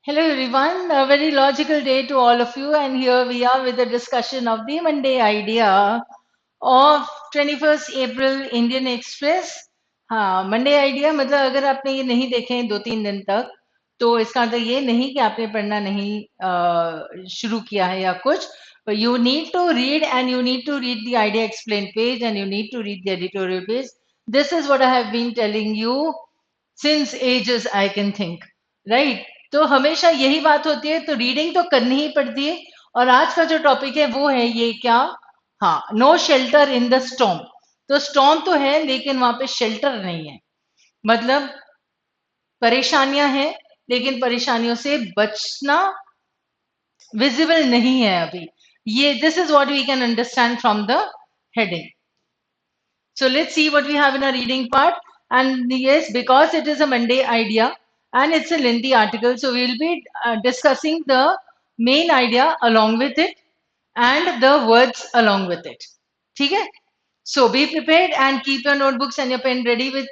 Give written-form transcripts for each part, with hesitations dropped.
Hello everyone, a very logical day to all of you, and here we are with a discussion of the Monday idea of 21st April Indian Express. हाँ, Monday idea मतलब अगर आपने ये नहीं देखे हैं 2-3 दिन तक, तो इसका मतलब ये नहीं कि आपने पढ़ना नहीं शुरू किया है या कुछ. But you need to read, and you need to read the idea explained page, and you need to read the editorial page. This is what I have been telling you since ages I can think, right? तो हमेशा यही बात होती है, तो reading तो करनी ही पड़ती है. और आज का जो टॉपिक है वो है ये क्या, हाँ, no shelter in the storm. तो स्टॉर्म तो है लेकिन वहां पे शेल्टर नहीं है. मतलब परेशानियां हैं लेकिन परेशानियों से बचना विजिबल नहीं है अभी. ये this is what we can understand from the heading. So let's see what we have in our reading part. And yes, because it is a Monday idea and it's a lengthy article, so we'll be discussing the main idea along with it and the words along with it. Okay? So be prepared and keep your notebooks and your pen ready with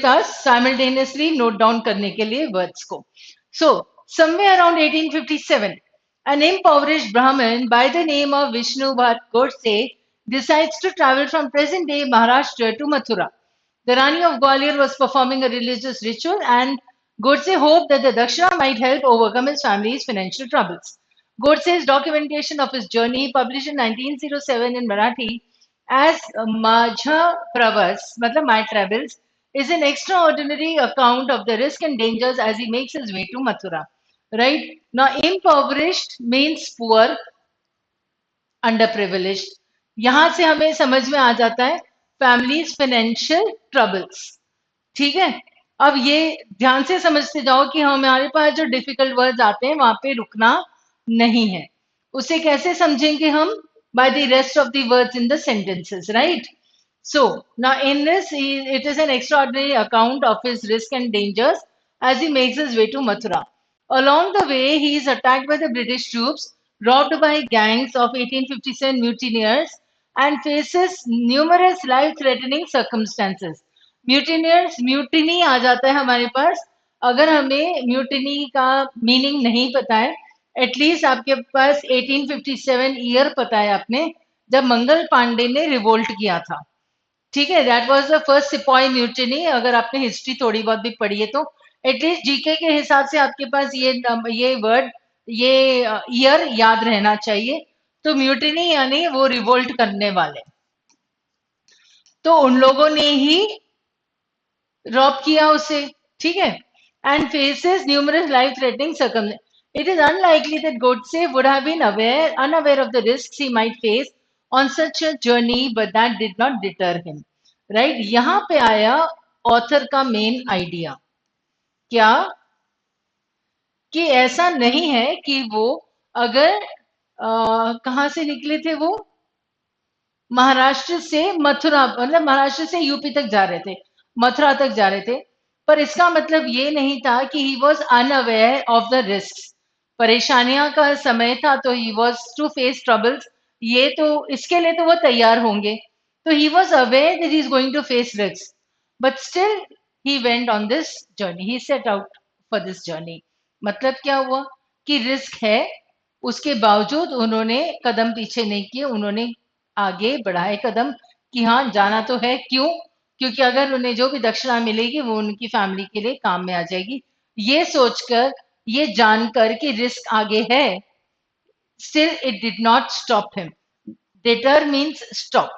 us simultaneously. Note down करने के लिए words को. So somewhere around 1857, an impoverished Brahmin by the name of Vishnu Bhat Godse decides to travel from present-day Maharashtra to Mathura. The Rani of Gwalior was performing a religious ritual, and Godse hoped that the Dakshina might help overcome his family's financial troubles. Godse's documentation of his journey, published in 1907 in Marathi as Majha Pravas, matlab My Travels, is an extraordinary account of the risk and dangers as he makes his way to Mathura. Right? Now, impoverished means poor, underprivileged. यहां से हमें समझ में आ जाता है families financial troubles. ठीक है, अब ये ध्यान से समझते जाओ कि हमारे पास जो डिफिकल्ट वर्ड्स आते हैं वहां पे रुकना नहीं है. उसे कैसे समझेंगे हम? By the rest of the words in the sentences, right? So now in this, it is an extraordinary account of his risk and dangers as he makes his way to Mathura. Along the way, he is attacked by the British troops, robbed by gangs of 1857 mutineers, and faces numerous life-threatening circumstances. Mutineers, mutiny आ जाता है हमारे पास. अगर हमें mutiny का meaning नहीं पता है, एटलीस्ट आपके पास 1857 ईयर पता है आपने, जब मंगल पांडे ने रिवोल्ट किया था. ठीक है, दैट वाज द फर्स्ट सिपाही म्यूटिनी. अगर आपने हिस्ट्री थोड़ी बहुत भी पढ़ी है तो एटलीस्ट जीके के हिसाब से आपके पास ये वर्ड, ये ईयर याद रहना चाहिए. तो म्यूटिनी यानी वो रिवोल्ट करने वाले, तो उन लोगों ने ही रॉब किया उसे. ठीक है, and faces numerous life threatening circum. It is unlikely that Godse would have been unaware of the risks he might face on such a journey, but that did not deter him. Right? यहाँ पे आया author का main idea. क्या? कि ऐसा नहीं है कि वो अगर कहाँ से निकले थे वो, महाराष्ट्र से मथुरा, मतलब महाराष्ट्र से यूपी तक जा रहे थे, मथुरा तक जा रहे थे, पर इसका मतलब ये नहीं था कि he was unaware of the risk. परेशानियां का समय था तो he was to face troubles, ये तो इसके लिए तो वो तैयार होंगे. तो he was aware that he is going to face risk, but still he went on this journey, he set out for this journey. मतलब क्या हुआ कि रिस्क है, उसके बावजूद उन्होंने कदम पीछे नहीं किए, उन्होंने आगे बढ़ाए कदम कि हाँ जाना तो है. क्यों? क्योंकि अगर उन्हें जो भी दक्षिणा मिलेगी वो उनकी फैमिली के लिए काम में आ जाएगी. ये सोचकर, ये जानकर कि रिस्क आगे है, still it did not stop him. Deter means stop,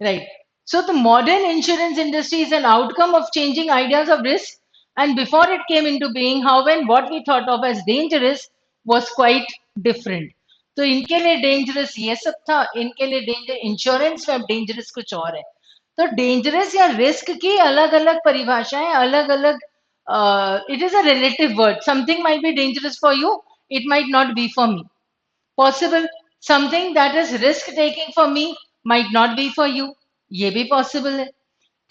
right? So the modern insurance industry is an outcome of changing ideas of risk, and before it came into being, how and what we thought of as dangerous was quite different. तो इनके लिए dangerous ये सब था, इनके लिए danger insurance में, अब डेंजरस कुछ और है. तो डेंजरस या रिस्क की अलग अलग परिभाषाएं, अलग अलग, it is a relative word. Something might be dangerous for you, it might not be for me. Possible, something that is risk taking for me might not be for you, ये भी possible है.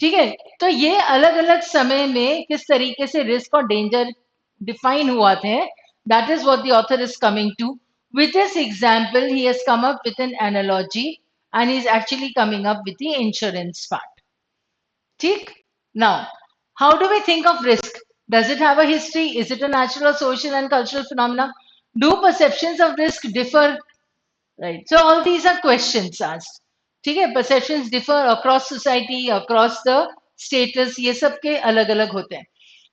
ठीक है, तो ये अलग अलग समय में किस तरीके से रिस्क और डेंजर डिफाइन हुआ थे, that is what the author is coming to. With this example, he has come up with an analogy and is actually coming up with the insurance part. ठीक? Now, How do we think of risk? Does it have a history? Is it a natural, social, and cultural phenomena? Do perceptions of risk differ? Right. So all these are questions asked. ठीक है, perceptions differ across society, across the status. ये सब के अलग अलग होते हैं.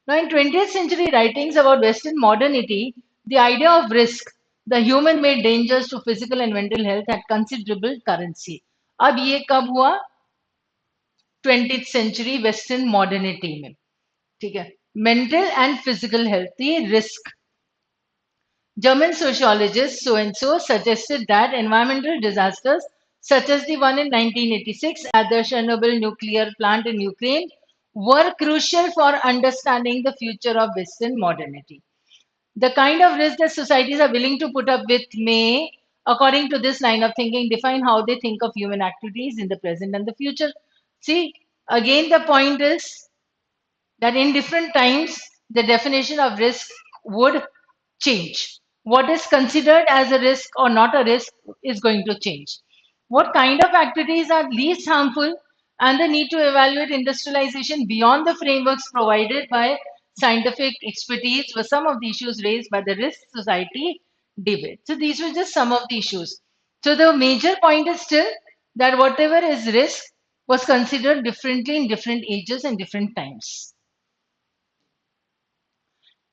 Now in 20th century writings about Western modernity, the idea of risk, the human-made dangers to physical and mental health had considerable currency. अब ये कब हुआ? 20th century Western modernity में. ठीक है, mental and physical health ये risk. German sociologist so and so suggested that environmental disasters such as the one in 1986 at the Chernobyl nuclear plant in Ukraine were crucial for understanding the future of Western modernity. The kind of risk that societies are willing to put up with may, according to this line of thinking, define how they think of human activities in the present and the future. See, again, the point is that in different times, the definition of risk would change. What is considered as a risk or not a risk is going to change. What kind of activities are least harmful and the need to evaluate industrialization beyond the frameworks provided by scientific expertise were some of the issues raised by the risk society debate. So these were just some of the issues. So the major point is still that whatever is risk was considered differently in different ages and different times.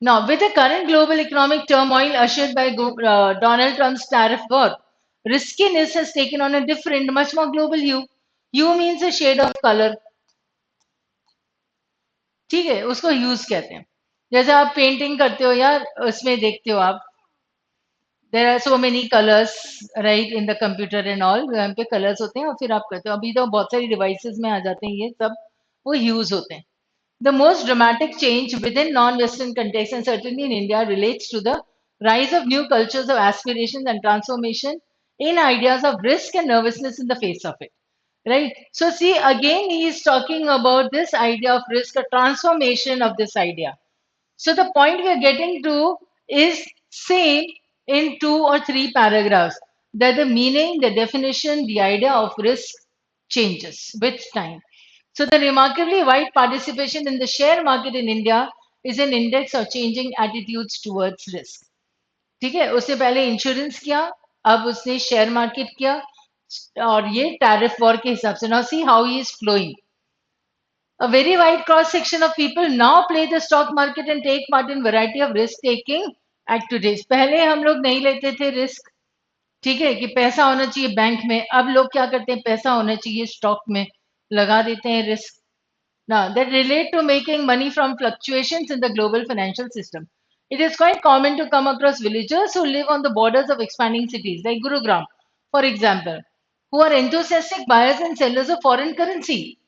Now, with the current global economic turmoil ushered by Donald Trump's tariff war, riskiness has taken on a different, much more global hue. Hue means a shade of color. ठीक है, उसको huge कहते हैं. जैसे आप painting करते हो यार, उसमें देखते हो आप, there are so many colours right in the computer and all, वहाँ पे कलर्स होते हैं और फिर आप करते हो. अभी तो बहुत सारी डिवाइसेस में आ जाते हैं ये सब, वो ह्यूज होते हैं. The most dramatic change within non-Western contexts, and certainly in India, relates to the rise of new cultures of aspirations and transformation in ideas of risk and nervousness in the face of it. Right? So, see, again, he is talking about this idea of risk, a transformation of this idea. So, the point we are getting to is same in 2 or 3 paragraphs, that the meaning, the definition, the idea of risk changes with time. So the remarkably wide participation in the share market in India is an index of changing attitudes towards risk. ठीक है, उसने पहले insurance किया, अब उसने share market किया, और ये टैरिफ वॉर के हिसाब से. Now see how he is flowing. A very wide cross section of people now play the stock market and take part in variety of risk taking activities. पहले हम लोग नहीं लेते थे रिस्क, ठीक है, कि पैसा होना चाहिए बैंक में. अब लोग क्या करते हैं, पैसा होना चाहिए स्टॉक में, लगा देते हैं risk. Now, that relate to making money from fluctuations in the global financial system. It is quite common to come across villagers who live on the borders of expanding cities, like Gurugram, for example, who are enthusiastic buyers and sellers of foreign currency.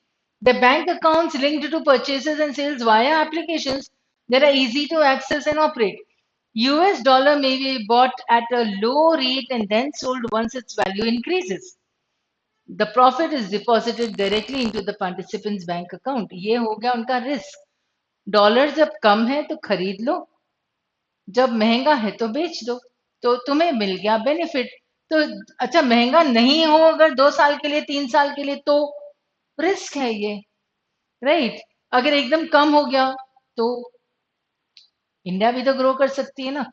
Their bank accounts linked to purchases and sales via applications that are easy to access and operate. US dollar may be bought at a low rate and then sold once its value increases. The profit is deposited directly into the participant's bank account. ये हो गया उनका risk. Dollar जब कम है तो खरीद लो, जब महंगा है तो बेच दो, तो तुम्हें मिल गया बेनिफिट. तो अच्छा, महंगा नहीं हो अगर 2 साल के लिए, 3 साल के लिए, तो रिस्क है ये, राइट. अगर एकदम कम हो गया तो इंडिया भी तो ग्रो कर सकती है ना.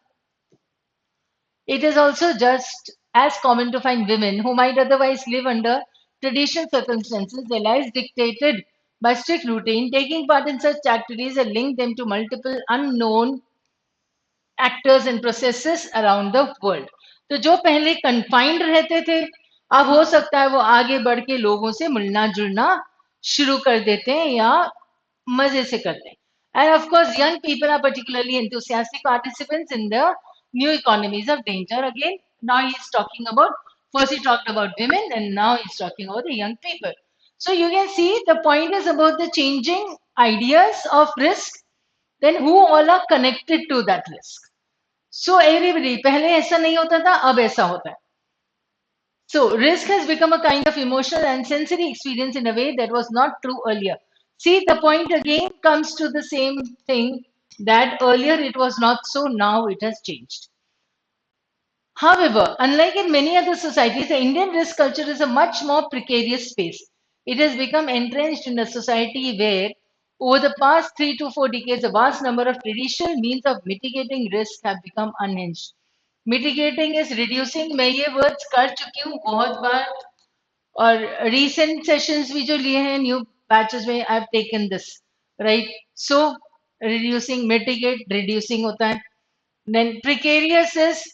It is also just as common to find women who might otherwise live under traditional circumstances, their lives dictated by strict routine, taking part in such activities that link them to multiple unknown actors and processes around the world. तो जो पहले confined रहते थे, अब हो सकता है वो आगे बढ़ के लोगों से मिलना जुलना शुरू कर देते हैं या मजे से करते हैं. And of course, young people are particularly enthusiastic participants in the new economies of danger. Again, now he's talking about, first he talked about women and now he's talking about the young people. So you can see the point is about the changing ideas of risk, then who all are connected to that risk. So everybody, पहले ऐसा नहीं होता था, अब ऐसा होता है. So risk has become a kind of emotional and sensory experience in a way that was not true earlier. See, the point again comes to the same thing, that earlier it was not so, now it has changed. However, unlike in many other societies, the Indian risk culture is a much more precarious space. It has become entrenched in a society where Over the past 3 to 4 decades, a vast number of traditional means of mitigating risk have become unhinged. Mitigating is reducing. मैं ये words कर चुकी हूँ बहुत बार, और recent sessions भी जो लिए हैं new batches में I've taken this, right? So reducing, mitigate, reducing होता है. Then precarious is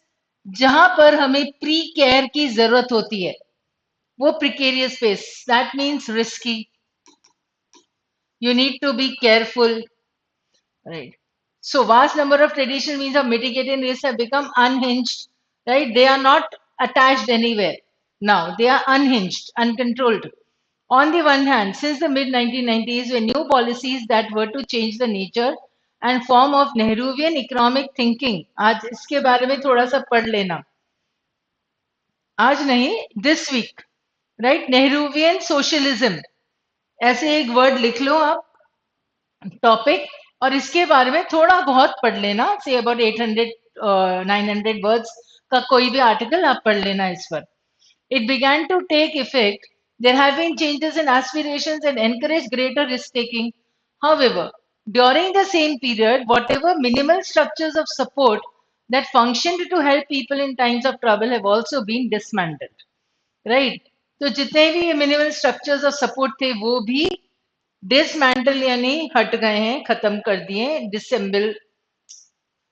जहां पर हमें प्री केयर की जरूरत होती है, वो precarious space. That means risky. You need to be careful. Right. So vast number of traditional means of mitigating risk have become unhinged. Right. They are not attached anywhere. Now they are unhinged, uncontrolled. On the one hand, since the mid 1990s, when new policies that were to change the nature and form of Nehruvian economic thinking, आज इसके बारे में थोड़ा सा पढ़ लेना. आज नहीं, this week, right? Nehruvian socialism, ऐसे एक वर्ड लिख लो आप, टॉपिक, और इसके बारे में थोड़ा बहुत पढ़ लेना, से अबाउट 800 900 वर्ड्स का कोई भी आर्टिकल आप पढ़ लेना इस पर. It began to take effect. There have been changes in aspirations and encourage greater risk taking. However, during the same period, whatever minimal structures of support that functioned to help people in times of trouble have also been dismantled. Right? तो जितने भी minimal structures of support थे वो भी dismantle यानी हट गए हैं, खत्म कर दिए, डिसेंबल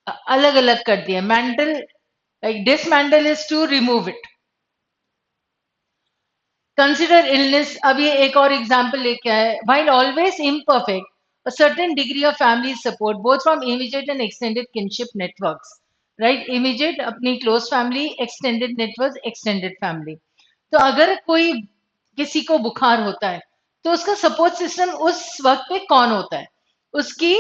अलग अलग कर दिए. Mental, like dismantle is to remove it. Consider illness, अब ये एक और एग्जांपल लेके आए. While always imperfect, a certain degree of family support both from immediate and extended kinship networks, right? Immediate अपनी close family, extended networks, extended family. तो अगर कोई किसी को बुखार होता है तो उसका सपोर्ट सिस्टम उस वक्त पे कौन होता है? उसकी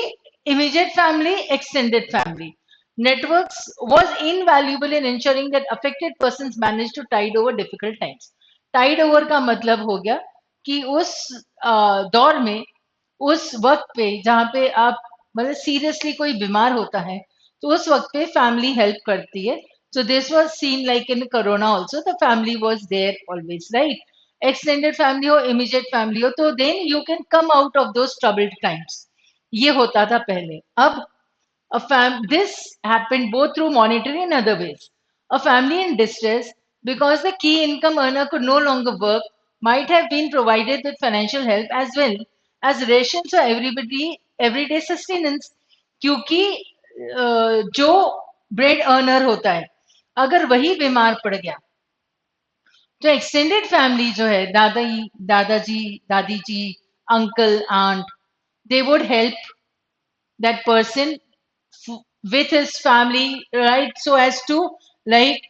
immediate family, extended family. Networks was invaluable in ensuring that affected persons managed to tide over difficult times. Tide over का मतलब हो गया कि उस दौर में, उस वक्त पे जहाँ पे आप मतलब सीरियसली कोई बीमार होता है तो उस वक्त पे फैमिली हेल्प करती है. So this was seen like in Corona also, the family was there always, right? Extended family हो, immediate family हो, तो then you can come out of those troubled times. ये होता था पहले. अब this happened both through monetary and other ways. A family in distress, because the key income earner could no longer work, might have been provided with financial help as well as rations for everybody, everyday sustenance. क्योंकि जो bread earner होता है अगर वही बीमार पड़ गया तो एक्सटेंडेड फैमिली जो है, दादाई, दादाजी, दादी जी, uncle, aunt, they would help that person with his family, right? So as to like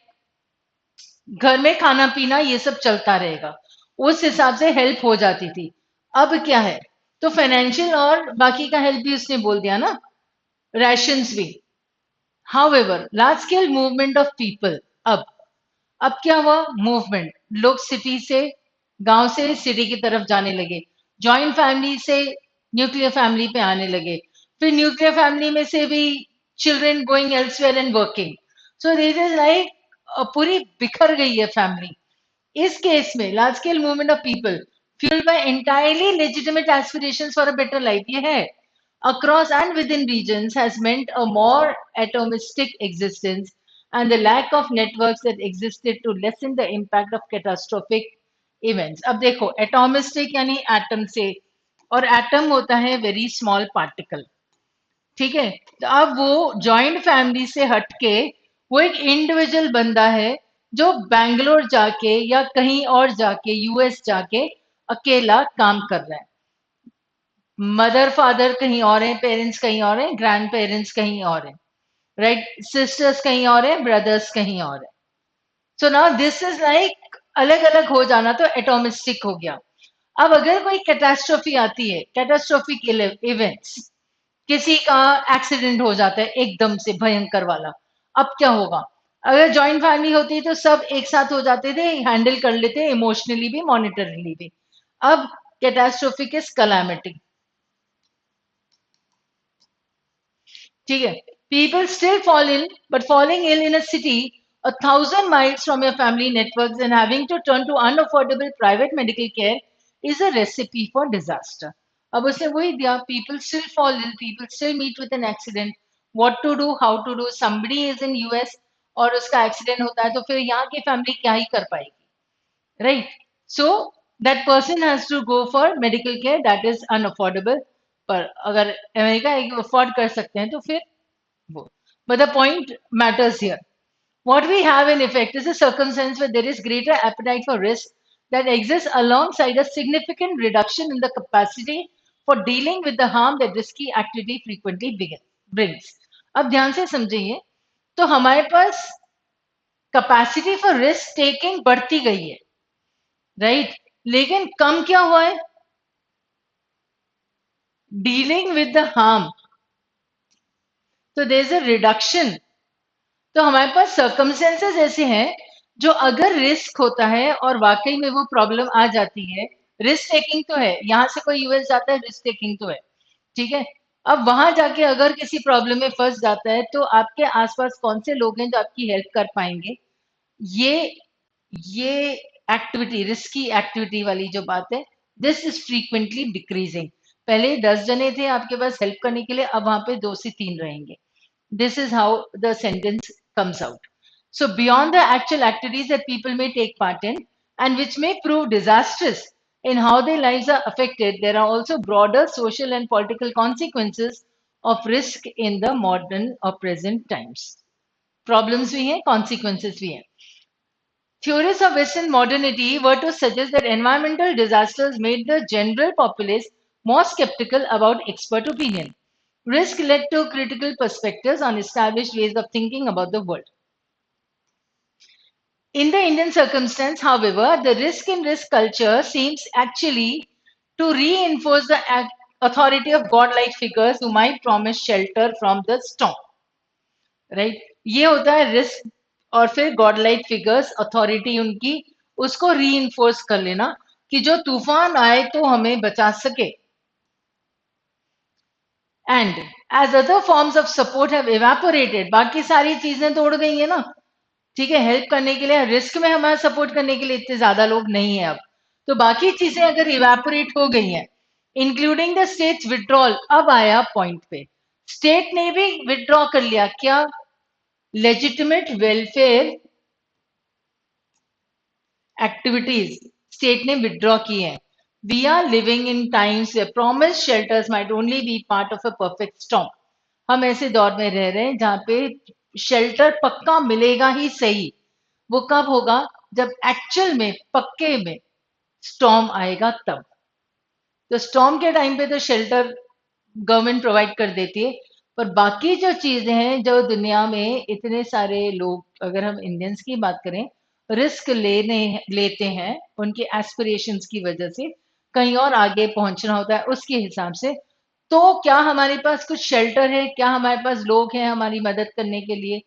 घर में खाना पीना ये सब चलता रहेगा, उस हिसाब से हेल्प हो जाती थी. अब क्या है, तो फाइनेंशियल और बाकी का हेल्प भी उसने बोल दिया ना, राशंस भी. However, large scale movement of people, अब क्या हुआ, मूवमेंट, लोग सिटी से, गांव से सिटी की तरफ जाने लगे, जॉइंट फैमिली से न्यूक्लियर फैमिली पे आने लगे, फिर न्यूक्लियर फैमिली में से भी children going elsewhere and working. So this is like पूरी बिखर गई है फैमिली. इस केस में large scale movement of people fueled by entirely legitimate aspirations for a better life, ये है, across and within regions has meant a more atomistic existence and the lack of networks that existed to lessen the impact of catastrophic events. अब देखो, atomistic यानी atom से, और atom होता है very small particle. ठीक है, तो अब वो जॉइंट फैमिली से हटके वो एक इंडिविजुअल बंदा है जो बैंगलोर जाके या कहीं और जाके, यूएस जाके अकेला काम कर रहा है. मदर फादर कहीं और हैं, पेरेंट्स कहीं और हैं, ग्रैंड पेरेंट्स कहीं और हैं, राइट? सिस्टर्स कहीं और हैं, ब्रदर्स कहीं और हैं. So now this is like अलग अलग हो जाना, तो एटोमिस्टिक हो गया. अब अगर कोई कैटास्ट्रोफी आती है, कैटास्ट्रोफिक इवेंट्स, किसी का एक्सीडेंट हो जाता है एकदम से भयंकर वाला, अब क्या होगा? अगर जॉइंट फैमिली होती है तो सब एक साथ हो जाते थे, हैंडल कर लेते, इमोशनली भी, मॉनिटरली भी. अब कैटास्ट्रोफिक इज कलामिटी. ठीक है, people still fall in, but falling ill in a city 1,000 miles from your family networks and having to turn to unaffordable private medical care is a recipe for disaster. अब उसने वही दिया, people still fall ill, people still meet with an accident, what to do, how to do, somebody is in US और उसका accident होता है, तो फिर यहाँ की फैमिली क्या ही कर पाएगी, right? So that person has to go for medical care that is unaffordable, पर अगर अमेरिका अफोर्ड कर सकते हैं तो फिर वो, but the point matters here. What we have in effect is a circumstance where there is greater appetite for risk that exists alongside a significant reduction in the capacity for dealing with the harm that risky activity frequently brings. अब ध्यान से समझिए, तो हमारे पास capacity for risk taking बढ़ती गई है, right? लेकिन कम क्या हुआ है? डीलिंग विद द हार्म, तो देयर इज अ रिडक्शन। तो हमारे पास सर्कमस्टेंसेस ऐसे हैं जो अगर रिस्क होता है और वाकई में वो प्रॉब्लम आ जाती है, रिस्क टेकिंग तो है, यहाँ से कोई यूएस जाता है, रिस्क टेकिंग तो है, ठीक है? अब वहां जाके अगर किसी प्रॉब्लम में फंस जाता है तो आपके आसपास कौन से लोग हैं जो आपकी हेल्प कर पाएंगे? ये ये एक्टिविटी, रिस्की एक्टिविटी वाली जो बात है, दिस इज फ्रीक्वेंटली डिक्रीजिंग। पहले 10 जने थे आपके पास हेल्प करने के लिए, अब वहां पे 2 से 3 रहेंगे। This is how the sentence comes out. So, beyond the actual activities that people may take part in and which may prove disastrous in how their lives are affected, there are also broader social and political consequences of risk in the modern or present times. Problems भी हैं, consequences भी हैं. Theories of Western modernity were to suggest that environmental disasters made the general populace more skeptical about expert opinion. Risk led to critical perspectives on established ways of thinking about the world. In the Indian circumstance, however, the risk in risk culture seems actually to reinforce the authority of godlike figures who might promise shelter from the storm. Right? ये होता है risk, और फिर Godlike figures, authority उनकी, उसको reinforce कर लेना कि जो तूफान आए तो हमें बचा सके। And as other forms of support have evaporated, बाकी सारी चीजें तो उड़ गई है ना, ठीक है? हेल्प करने के लिए, रिस्क में हमारा सपोर्ट करने के लिए इतने ज्यादा लोग नहीं है अब, तो बाकी चीजें अगर इवेपोरेट हो गई हैं, इंक्लूडिंग द स्टेट्स विड्रॉल, अब आया पॉइंट पे, स्टेट ने भी विड्रॉ कर लिया, क्या? लेजिटिमेट वेलफेयर एक्टिविटीज स्टेट ने विड्रॉ की हैं। We are living in times where promise shelters might only be part of a perfect storm. हम ऐसे दौर में रह रहे हैं जहां पे शेल्टर पक्का मिलेगा ही सही, वो कब होगा? जब एक्चुअल में पक्के में स्टॉर्म आएगा तब। तो स्टॉर्म के टाइम पे तो शेल्टर गवर्नमेंट प्रोवाइड कर देती है, पर बाकी जो चीजें हैं, जो दुनिया में इतने सारे लोग, अगर हम इंडियंस की बात करें, रिस्क लेते हैं उनके एस्पिरेशंस की वजह से, कहीं और आगे पहुंचना होता है उसके हिसाब से, तो क्या हमारे पास कुछ शेल्टर है? क्या हमारे पास लोग हैं हमारी मदद करने के लिए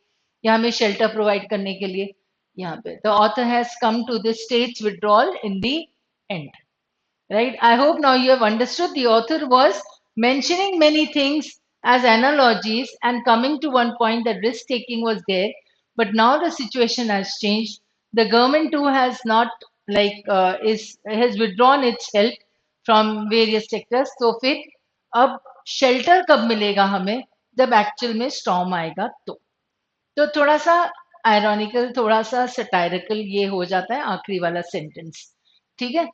या हमें शेल्टर प्रोवाइड करने के लिए? यहाँ पे the author has come to the state's withdrawal in the end, right? I hope now you have understood. The author was mentioning many things as analogies and coming to one point that risk taking was there, but now the situation has changed. The government too has not is has withdrawn its help from various sectors. So फिर अब shelter कब मिलेगा हमें? जब actual में storm आएगा तो थोड़ा सा आयरॉनिकल, थोड़ा सा सटायरिकल ये हो जाता है आखिरी वाला सेंटेंस, ठीक है?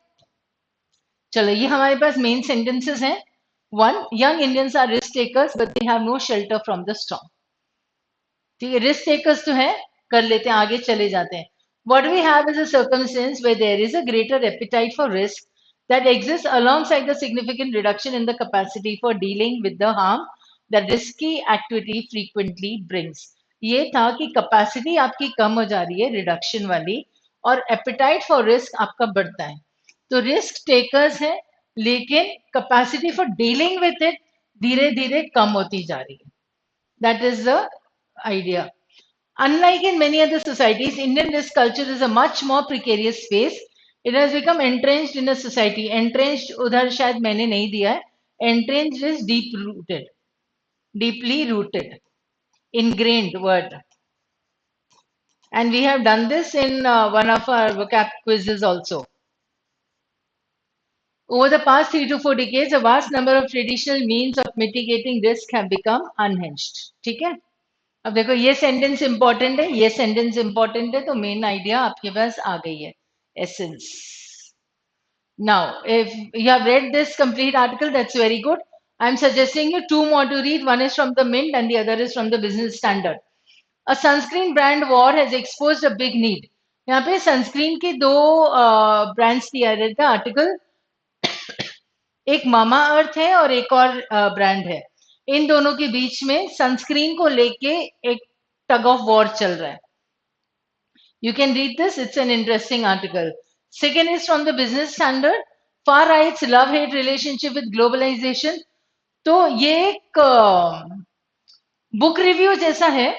चलो, ये हमारे पास मेन सेंटेंसेस हैं। One, young Indians are risk takers but they have no shelter from the storm. ठीक है, रिस्क टेकर्स तो है, कर लेते हैं, आगे चले जाते हैं। What we have is a circumstance where there is a greater appetite for risk that exists alongside the significant reduction in the capacity for dealing with the harm that risky activity frequently brings. ये था कि capacity आपकी कम हो जा रही है, reduction वाली, और एपिटाइट फॉर रिस्क आपका बढ़ता है। तो रिस्क टेकर्स है, लेकिन capacity for dealing with it धीरे धीरे कम होती जा रही है। That is the idea. Unlike in many other societies, Indian risk culture is a much more precarious space. It has become entrenched in a society. Entrenched उधर शायद मैंने नहीं दिया है. Entrenched is deep rooted, deeply rooted, ingrained word. And we have done this in one of our vocab quizzes also. Over the past 3 to 4 decades, a vast number of traditional means of mitigating risk have become unhinged. ठीक है? अब देखो ये sentence important है, ये sentence important है, तो main idea आपके पास आ गई है, essence. Now, if you have read this complete article, that's very good. I'm suggesting you two more to read. One is from the Mint and the other is from the Business Standard. A sunscreen brand war has exposed a big need. यहाँ पे sunscreen के दो brands दिया रहता है article. एक मामा अर्थ है और एक और ब्रांड है. इन दोनों के बीच में सनस्क्रीन को लेके एक टग ऑफ वॉर चल रहा है. You can read this, it's an interesting article. Second is from the Business Standard, Far Right's Love-Hate Relationship with Globalization. तो ये एक बुक रिव्यू जैसा है,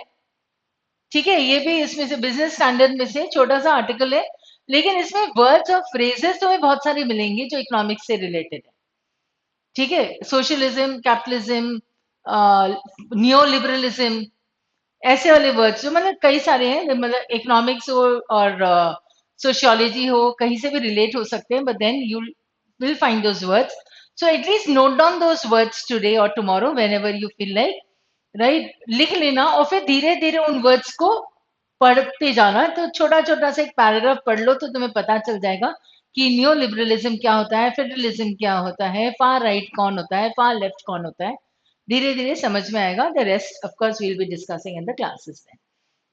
ठीक है. ये भी इसमें से बिजनेस स्टैंडर्ड में से छोटा सा आर्टिकल है, लेकिन इसमें वर्ड्स और फ्रेजेस तुम्हें बहुत सारी मिलेंगी जो इकोनॉमिक्स से रिलेटेड है. ठीक है. सोशलिज्म, कैपिटलिज्म, न्यो लिबरलिज्म, ऐसे वाले वर्ड्स जो मतलब कई सारे हैं, मतलब इकोनॉमिक्स हो और सोशियोलॉजी हो, कहीं से भी रिलेट हो सकते हैं, but then you will find those words. So at least note down those words today और tomorrow whenever you feel like, right. लिख लेना और फिर धीरे धीरे उन वर्ड्स को पढ़ते जाना. तो छोटा छोटा सा एक पैराग्राफ पढ़ लो तो तुम्हें पता चल जाएगा कि न्यू लिबरलिज्म क्या होता है, फेडरलिज्म क्या होता है, फार राइट कौन होता है, फार लेफ्ट कौन होता है. धीरे धीरे समझ में आएगा. The rest of course we will be discussing in the classes then,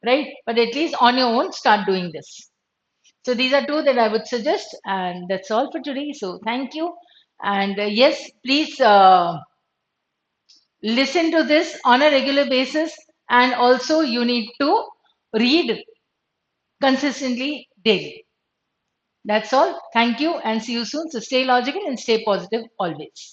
right? But at least on your own, start doing this. So these are two that I would suggest, and that's all for today. So thank you, and yes, please listen to this on a regular basis, and also you need to read consistently daily. That's all. Thank you, and see you soon. So stay logical and stay positive always.